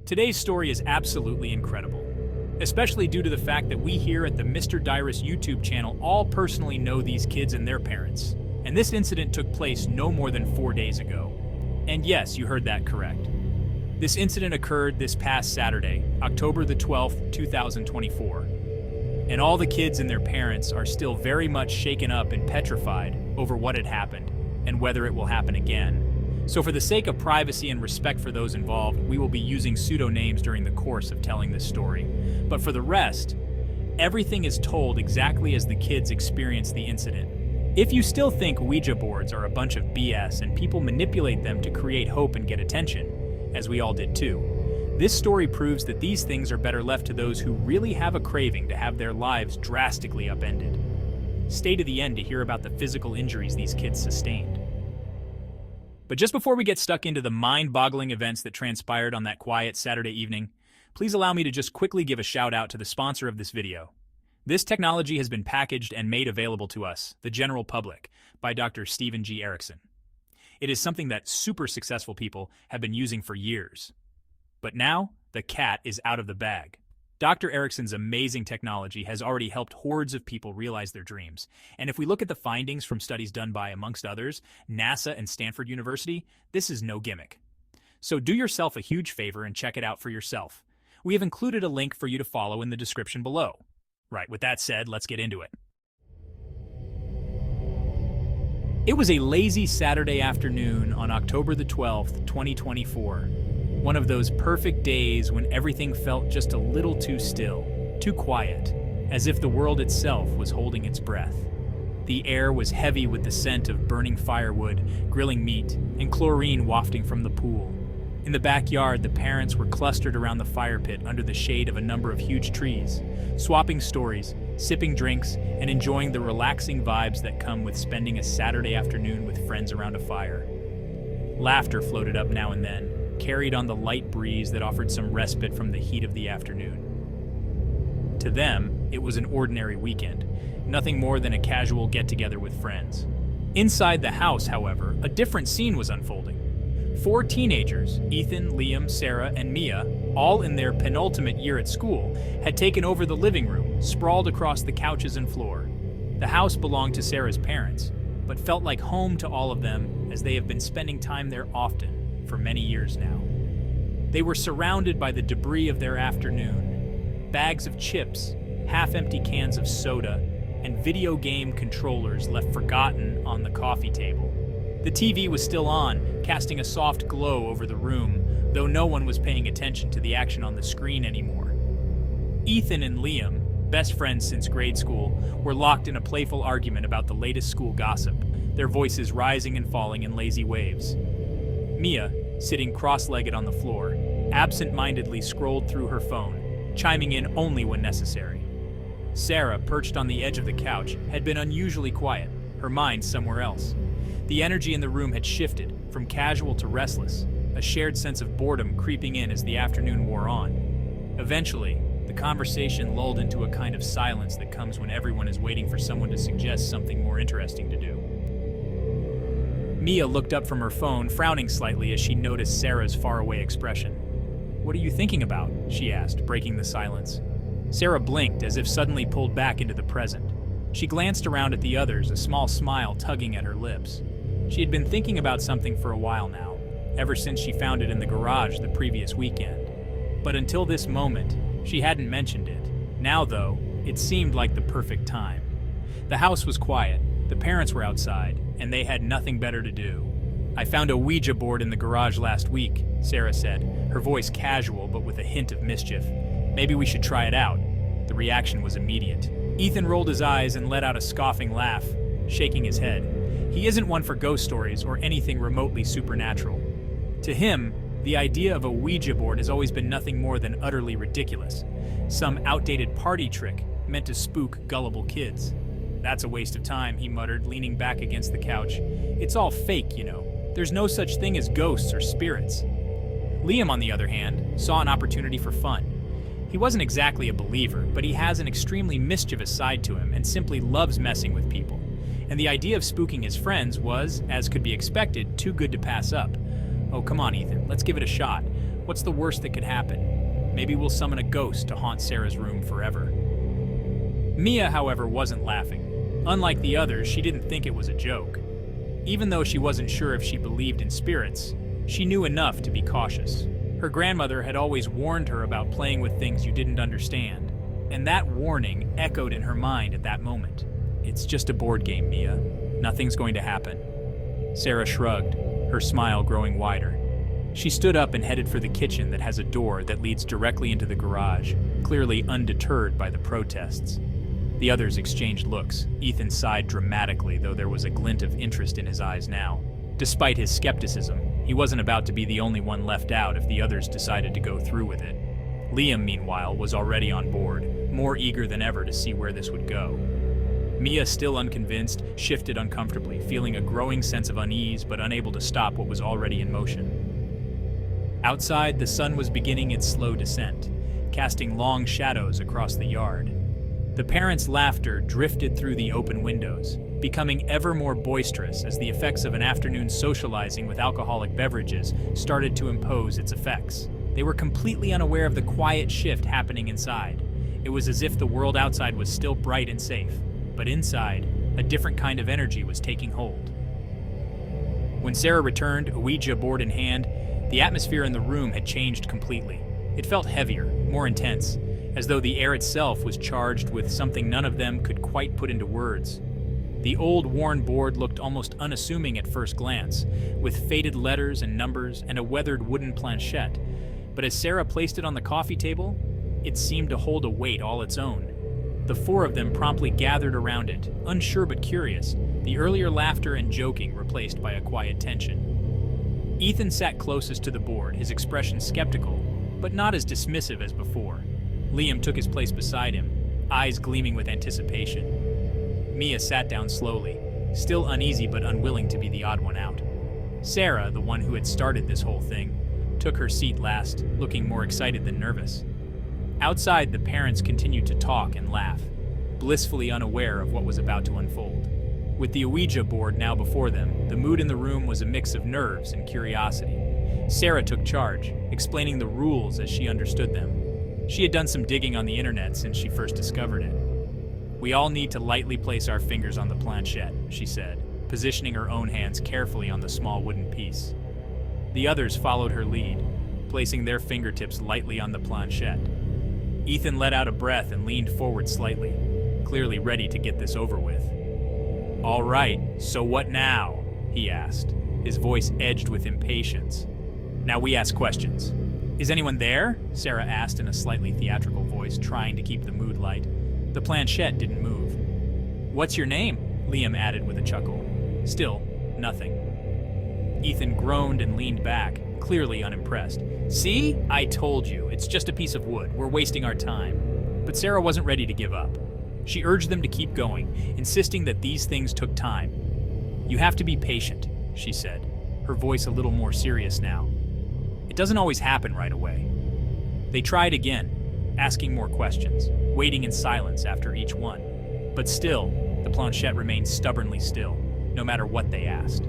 Today's story is absolutely incredible, especially due to the fact that we here at the Mr. Dyrus YouTube channel all personally know these kids and their parents. And this incident took place no more than 4 days ago. And yes, you heard that correct. This incident occurred this past Saturday, October the 12th, 2024. And all the kids and their parents are still very much shaken up and petrified over what had happened and whether it will happen again. So for the sake of privacy and respect for those involved, we will be using pseudonames during the course of telling this story. But for the rest, everything is told exactly as the kids experienced the incident. If you still think Ouija boards are a bunch of BS and people manipulate them to create hope and get attention, as we all did too, this story proves that these things are better left to those who really have a craving to have their lives drastically upended. Stay to the end to hear about the physical injuries these kids sustained. But just before we get stuck into the mind-boggling events that transpired on that quiet Saturday evening, please allow me to just quickly give a shout out to the sponsor of this video. This technology has been packaged and made available to us, the general public, by Dr. Stephen G. Erickson. It is something that super successful people have been using for years. But now, the cat is out of the bag. Dr. Erickson's amazing technology has already helped hordes of people realize their dreams. And if we look at the findings from studies done by, amongst others, NASA and Stanford University, this is no gimmick. So do yourself a huge favor and check it out for yourself. We have included a link for you to follow in the description below. Right, with that said, let's get into it. It was a lazy Saturday afternoon on October the 12th, 2024. One of those perfect days when everything felt just a little too still, too quiet, as if the world itself was holding its breath. The air was heavy with the scent of burning firewood, grilling meat, and chlorine wafting from the pool. In the backyard, the parents were clustered around the fire pit under the shade of a number of huge trees, swapping stories, sipping drinks, and enjoying the relaxing vibes that come with spending a Saturday afternoon with friends around a fire. Laughter floated up now and then, carried on the light breeze that offered some respite from the heat of the afternoon. To them, it was an ordinary weekend, nothing more than a casual get-together with friends. Inside the house, however, a different scene was unfolding. 4 teenagers, Ethan, Liam, Sarah, and Mia, all in their penultimate year at school, had taken over the living room, sprawled across the couches and floor. The house belonged to Sarah's parents, but felt like home to all of them as they have been spending time there often for many years now. They were surrounded by the debris of their afternoon, bags of chips, half-empty cans of soda, and video game controllers left forgotten on the coffee table. The TV was still on, casting a soft glow over the room, though no one was paying attention to the action on the screen anymore. Ethan and Liam, best friends since grade school, were locked in a playful argument about the latest school gossip, their voices rising and falling in lazy waves. Mia, sitting cross-legged on the floor, absent-mindedly scrolled through her phone, chiming in only when necessary. Sarah, perched on the edge of the couch, had been unusually quiet, her mind somewhere else. The energy in the room had shifted, from casual to restless, a shared sense of boredom creeping in as the afternoon wore on. Eventually, the conversation lulled into a kind of silence that comes when everyone is waiting for someone to suggest something more interesting to do. Mia looked up from her phone, frowning slightly as she noticed Sarah's faraway expression. "What are you thinking about?" she asked, breaking the silence. Sarah blinked as if suddenly pulled back into the present. She glanced around at the others, a small smile tugging at her lips. She had been thinking about something for a while now, ever since she found it in the garage the previous weekend. But until this moment, she hadn't mentioned it. Now, though, it seemed like the perfect time. The house was quiet, the parents were outside, and they had nothing better to do. "I found a Ouija board in the garage last week," Sarah said, her voice casual but with a hint of mischief. "Maybe we should try it out." The reaction was immediate. Ethan rolled his eyes and let out a scoffing laugh, shaking his head. He isn't one for ghost stories or anything remotely supernatural. To him, the idea of a Ouija board has always been nothing more than utterly ridiculous. Some outdated party trick meant to spook gullible kids. "That's a waste of time," he muttered, leaning back against the couch. "It's all fake, you know. There's no such thing as ghosts or spirits." Liam, on the other hand, saw an opportunity for fun. He wasn't exactly a believer, but he has an extremely mischievous side to him and simply loves messing with people. And the idea of spooking his friends was, as could be expected, too good to pass up. "Oh, come on, Ethan, let's give it a shot. What's the worst that could happen? Maybe we'll summon a ghost to haunt Sarah's room forever. Mia, however, wasn't laughing. Unlike the others, she didn't think it was a joke. Even though she wasn't sure if she believed in spirits, she knew enough to be cautious. Her grandmother had always warned her about playing with things you didn't understand, and that warning echoed in her mind at that moment. It's just a board game, Mia. Nothing's going to happen. Sarah shrugged, her smile growing wider. She stood up and headed for the kitchen that has a door that leads directly into the garage, clearly undeterred by the protests. The others exchanged looks. Ethan sighed dramatically, though there was a glint of interest in his eyes now. Despite his skepticism, he wasn't about to be the only one left out if the others decided to go through with it. Liam, meanwhile, was already on board, more eager than ever to see where this would go. Mia, still unconvinced, shifted uncomfortably, feeling a growing sense of unease but unable to stop what was already in motion. Outside, the sun was beginning its slow descent, casting long shadows across the yard. The parents' laughter drifted through the open windows, becoming ever more boisterous as the effects of an afternoon socializing with alcoholic beverages started to impose its effects. They were completely unaware of the quiet shift happening inside. It was as if the world outside was still bright and safe, but inside, a different kind of energy was taking hold. When Sarah returned, a Ouija board in hand, the atmosphere in the room had changed completely. It felt heavier, more intense, as though the air itself was charged with something none of them could quite put into words. The old, worn board looked almost unassuming at first glance, with faded letters and numbers and a weathered wooden planchette, but as Sarah placed it on the coffee table, it seemed to hold a weight all its own. The four of them promptly gathered around it, unsure but curious, the earlier laughter and joking replaced by a quiet tension. Ethan sat closest to the board, his expression skeptical, but not as dismissive as before. Liam took his place beside him, eyes gleaming with anticipation. Mia sat down slowly, still uneasy but unwilling to be the odd one out. Sarah, the one who had started this whole thing, took her seat last, looking more excited than nervous. Outside, the parents continued to talk and laugh, blissfully unaware of what was about to unfold. With the Ouija board now before them, the mood in the room was a mix of nerves and curiosity. Sarah took charge, explaining the rules as she understood them. She had done some digging on the internet since she first discovered it. "We all need to lightly place our fingers on the planchette," she said, positioning her own hands carefully on the small wooden piece. The others followed her lead, placing their fingertips lightly on the planchette. Ethan let out a breath and leaned forward slightly, clearly ready to get this over with. "All right, so what now?" he asked, his voice edged with impatience. "Now we ask questions." "Is anyone there?" Sarah asked in a slightly theatrical voice, trying to keep the mood light. The planchette didn't move. "What's your name?" Liam added with a chuckle. Still, nothing. Ethan groaned and leaned back, clearly unimpressed. "See? I told you. It's just a piece of wood. We're wasting our time." But Sarah wasn't ready to give up. She urged them to keep going, insisting that these things took time. "You have to be patient," she said, her voice a little more serious now. "It doesn't always happen right away." They tried again, asking more questions, waiting in silence after each one. But still, the planchette remained stubbornly still, no matter what they asked.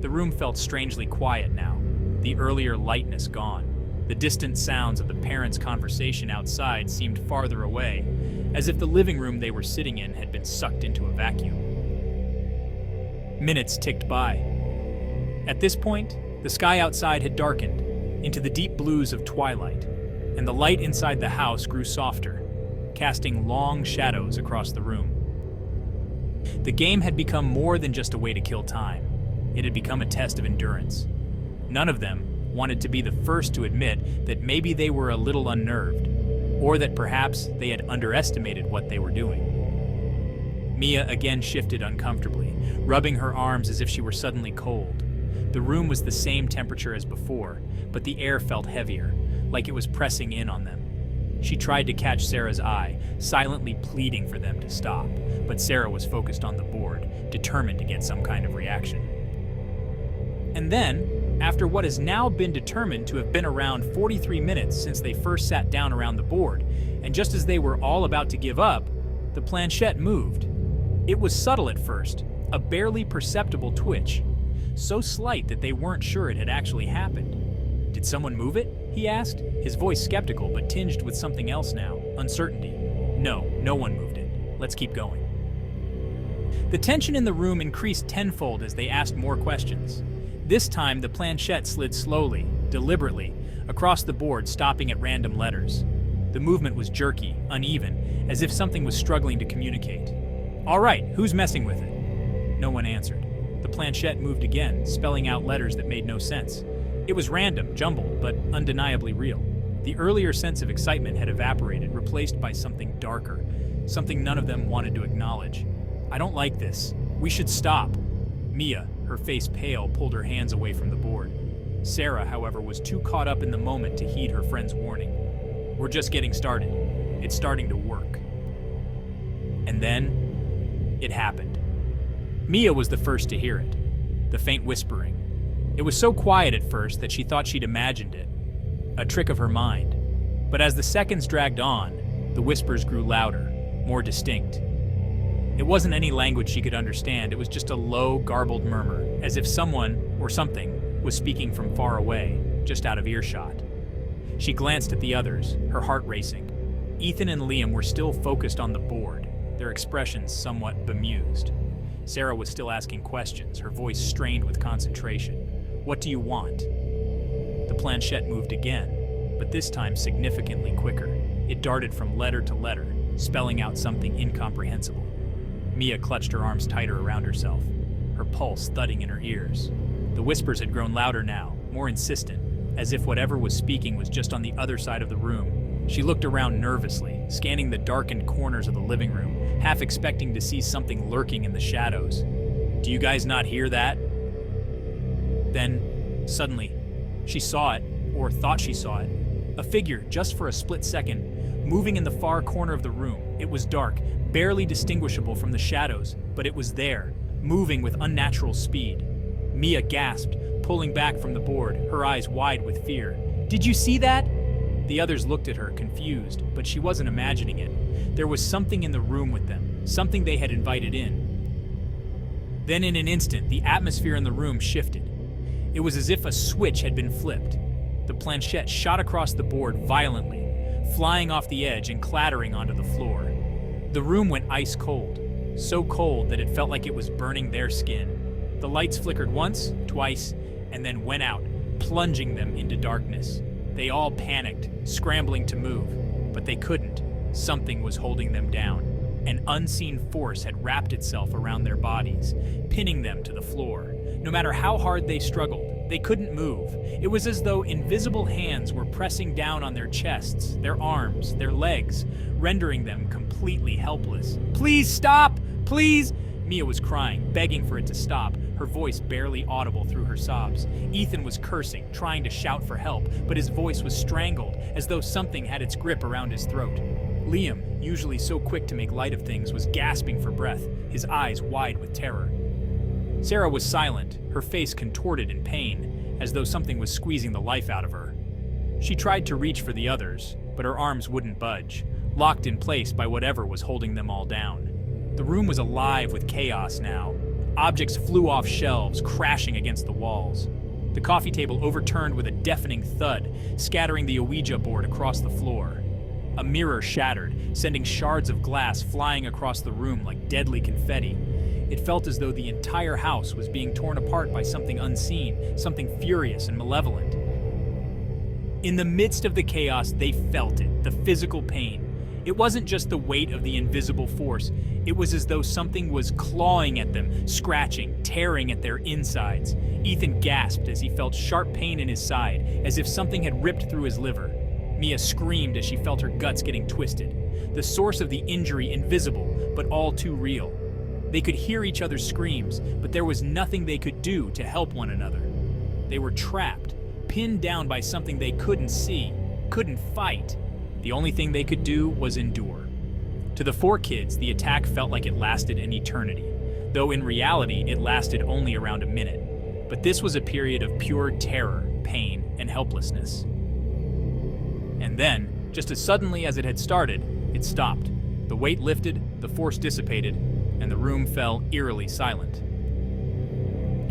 The room felt strangely quiet now, the earlier lightness gone. The distant sounds of the parents' conversation outside seemed farther away, as if the living room they were sitting in had been sucked into a vacuum. Minutes ticked by. At this point, the sky outside had darkened into the deep blues of twilight, and the light inside the house grew softer, casting long shadows across the room. The game had become more than just a way to kill time. It had become a test of endurance. None of them wanted to be the first to admit that maybe they were a little unnerved, or that perhaps they had underestimated what they were doing. Mia again shifted uncomfortably, rubbing her arms as if she were suddenly cold. The room was the same temperature as before, but the air felt heavier, like it was pressing in on them. She tried to catch Sarah's eye, silently pleading for them to stop, but Sarah was focused on the board, determined to get some kind of reaction. And then, after what has now been determined to have been around 43 minutes since they first sat down around the board, and just as they were all about to give up, the planchette moved. It was subtle at first, a barely perceptible twitch, so slight that they weren't sure it had actually happened. Did Did someone move it? He asked, his voice skeptical but tinged with something else now, uncertainty. No, no one moved it. Let's keep going. The tension in the room increased tenfold as they asked more questions. This time, the planchette slid slowly, deliberately, across the board, stopping at random letters. The movement was jerky, uneven, as if something was struggling to communicate. All right, who's messing with it? No one answered. The planchette moved again, spelling out letters that made no sense. It was random, jumbled, but undeniably real. The earlier sense of excitement had evaporated, replaced by something darker, something none of them wanted to acknowledge. I don't like this. We should stop. Mia, her face pale, pulled her hands away from the board. Sarah, however, was too caught up in the moment to heed her friend's warning. We're just getting started. It's starting to work. And then, it happened. Mia was the first to hear it, the faint whispering. It was so quiet at first that she thought she'd imagined it, a trick of her mind. But as the seconds dragged on, the whispers grew louder, more distinct. It wasn't any language she could understand, it was just a low, garbled murmur, as if someone, or something, was speaking from far away, just out of earshot. She glanced at the others, her heart racing. Ethan and Liam were still focused on the board, their expressions somewhat bemused. Sarah was still asking questions, her voice strained with concentration. What do you want? The planchette moved again, but this time significantly quicker. It darted from letter to letter, spelling out something incomprehensible. Mia clutched her arms tighter around herself, her pulse thudding in her ears. The whispers had grown louder now, more insistent, as if whatever was speaking was just on the other side of the room. She looked around nervously, scanning the darkened corners of the living room, half expecting to see something lurking in the shadows. Do you guys not hear that? Then, suddenly, she saw it, or thought she saw it. A figure, just for a split second, moving in the far corner of the room. It was dark, barely distinguishable from the shadows, but it was there, moving with unnatural speed. Mia gasped, pulling back from the board, her eyes wide with fear. Did you see that? The others looked at her, confused, but she wasn't imagining it. There was something in the room with them, something they had invited in. Then in an instant, the atmosphere in the room shifted. It was as if a switch had been flipped. The planchette shot across the board violently, flying off the edge and clattering onto the floor. The room went ice cold, so cold that it felt like it was burning their skin. The lights flickered once, twice, and then went out, plunging them into darkness. They all panicked, scrambling to move, but they couldn't. Something was holding them down. An unseen force had wrapped itself around their bodies, pinning them to the floor. No matter how hard they struggled, they couldn't move. It was as though invisible hands were pressing down on their chests, their arms, their legs, rendering them completely helpless. Please stop! Please! Mia was crying, begging for it to stop, her voice barely audible through her sobs. Ethan was cursing, trying to shout for help, but his voice was strangled, as though something had its grip around his throat. Liam, usually so quick to make light of things, was gasping for breath, his eyes wide with terror. Sarah was silent, her face contorted in pain, as though something was squeezing the life out of her. She tried to reach for the others, but her arms wouldn't budge, locked in place by whatever was holding them all down. The room was alive with chaos now. Objects flew off shelves, crashing against the walls. The coffee table overturned with a deafening thud, scattering the Ouija board across the floor. A mirror shattered, sending shards of glass flying across the room like deadly confetti. It felt as though the entire house was being torn apart by something unseen, something furious and malevolent. In the midst of the chaos, they felt it, the physical pain. It wasn't just the weight of the invisible force. It was as though something was clawing at them, scratching, tearing at their insides. Ethan gasped as he felt sharp pain in his side, as if something had ripped through his liver. Mia screamed as she felt her guts getting twisted. The source of the injury invisible, but all too real. They could hear each other's screams, but there was nothing they could do to help one another. They were trapped, pinned down by something they couldn't see, couldn't fight. The only thing they could do was endure. To the four kids, the attack felt like it lasted an eternity, though in reality it lasted only around a minute. But this was a period of pure terror, pain, and helplessness. And then, just as suddenly as it had started, it stopped. The weight lifted, the force dissipated, and the room fell eerily silent.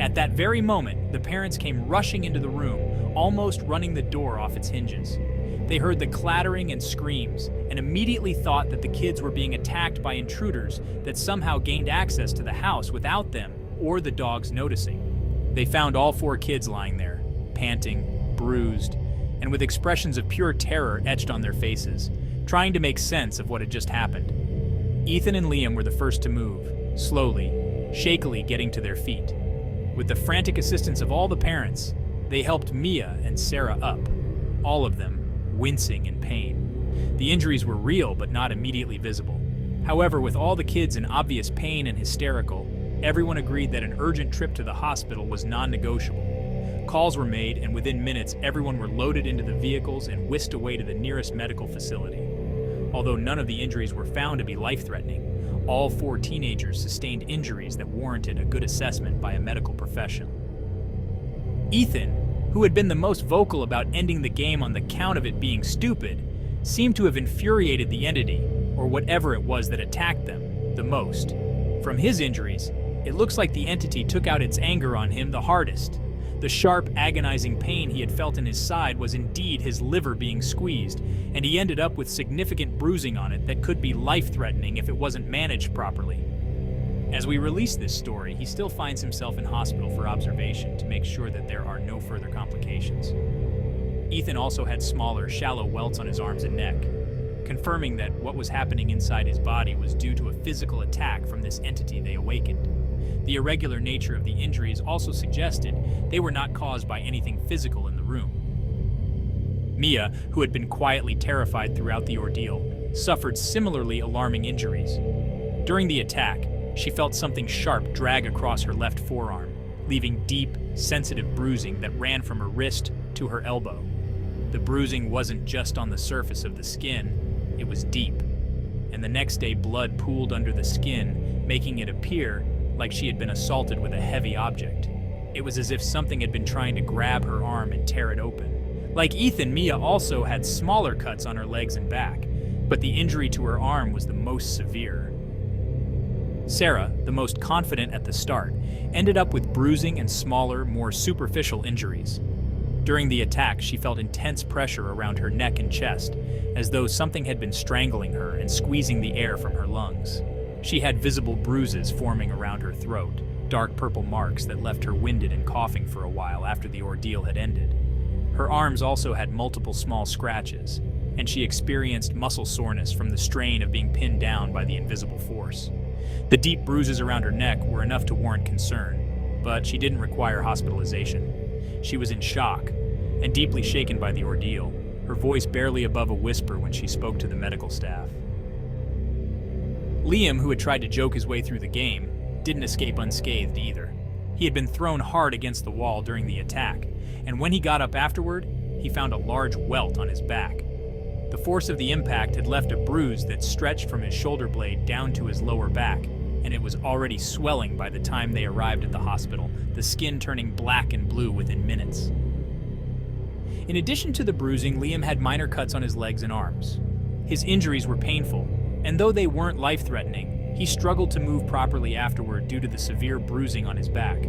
At that very moment, the parents came rushing into the room, almost running the door off its hinges. They heard the clattering and screams, and immediately thought that the kids were being attacked by intruders that somehow gained access to the house without them or the dogs noticing. They found all 4 kids lying there, panting, bruised, and with expressions of pure terror etched on their faces, trying to make sense of what had just happened. Ethan and Liam were the first to move, slowly, shakily getting to their feet. With the frantic assistance of all the parents, they helped Mia and Sarah up, all of them wincing in pain. The injuries were real but not immediately visible. However, with all the kids in obvious pain and hysterical, everyone agreed that an urgent trip to the hospital was non-negotiable. Calls were made, and within minutes, everyone were loaded into the vehicles and whisked away to the nearest medical facility. Although none of the injuries were found to be life-threatening, all 4 teenagers sustained injuries that warranted a good assessment by a medical professional. Ethan, who had been the most vocal about ending the game on the count of it being stupid, seemed to have infuriated the entity, or whatever it was that attacked them, the most. From his injuries, it looks like the entity took out its anger on him the hardest. The sharp, agonizing pain he had felt in his side was indeed his liver being squeezed, and he ended up with significant bruising on it that could be life-threatening if it wasn't managed properly. As we release this story, he still finds himself in hospital for observation to make sure that there are no further complications. Ethan also had smaller, shallow welts on his arms and neck, confirming that what was happening inside his body was due to a physical attack from this entity they awakened. The irregular nature of the injuries also suggested they were not caused by anything physical in the room. Mia, who had been quietly terrified throughout the ordeal, suffered similarly alarming injuries. During the attack, she felt something sharp drag across her left forearm, leaving deep, sensitive bruising that ran from her wrist to her elbow. The bruising wasn't just on the surface of the skin, it was deep, and the next day blood pooled under the skin, making it appear like she had been assaulted with a heavy object. It was as if something had been trying to grab her arm and tear it open. Like Ethan, Mia also had smaller cuts on her legs and back, but the injury to her arm was the most severe. Sarah, the most confident at the start, ended up with bruising and smaller, more superficial injuries. During the attack, she felt intense pressure around her neck and chest, as though something had been strangling her and squeezing the air from her lungs. She had visible bruises forming around her throat, dark purple marks that left her winded and coughing for a while after the ordeal had ended. Her arms also had multiple small scratches, and she experienced muscle soreness from the strain of being pinned down by the invisible force. The deep bruises around her neck were enough to warrant concern, but she didn't require hospitalization. She was in shock and deeply shaken by the ordeal, her voice barely above a whisper when she spoke to the medical staff. Liam, who had tried to joke his way through the game, didn't escape unscathed either. He had been thrown hard against the wall during the attack, and when he got up afterward, he found a large welt on his back. The force of the impact had left a bruise that stretched from his shoulder blade down to his lower back, and it was already swelling by the time they arrived at the hospital, the skin turning black and blue within minutes. In addition to the bruising, Liam had minor cuts on his legs and arms. His injuries were painful, and though they weren't life-threatening, he struggled to move properly afterward due to the severe bruising on his back.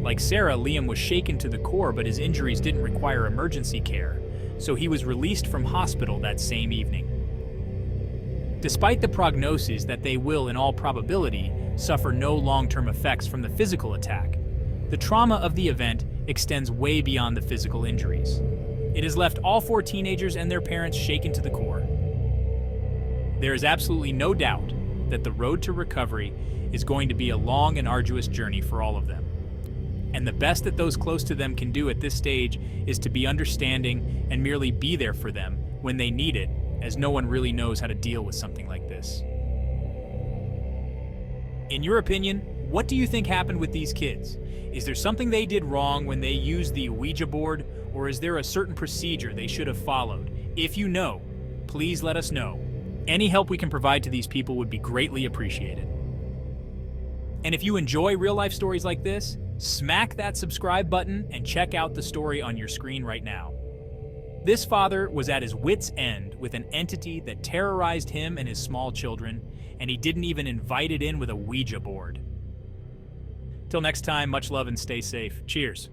Like Sarah, Liam was shaken to the core, but his injuries didn't require emergency care, so he was released from hospital that same evening. Despite the prognosis that they will, in all probability, suffer no long-term effects from the physical attack, the trauma of the event extends way beyond the physical injuries. It has left all 4 teenagers and their parents shaken to the core. There is absolutely no doubt that the road to recovery is going to be a long and arduous journey for all of them. And the best that those close to them can do at this stage is to be understanding and merely be there for them when they need it, as no one really knows how to deal with something like this. In your opinion, what do you think happened with these kids? Is there something they did wrong when they used the Ouija board, or is there a certain procedure they should have followed? If you know, please let us know. Any help we can provide to these people would be greatly appreciated. And if you enjoy real-life stories like this, smack that subscribe button and check out the story on your screen right now. This father was at his wit's end with an entity that terrorized him and his small children, and he didn't even invite it in with a Ouija board. Till next time, much love and stay safe. Cheers.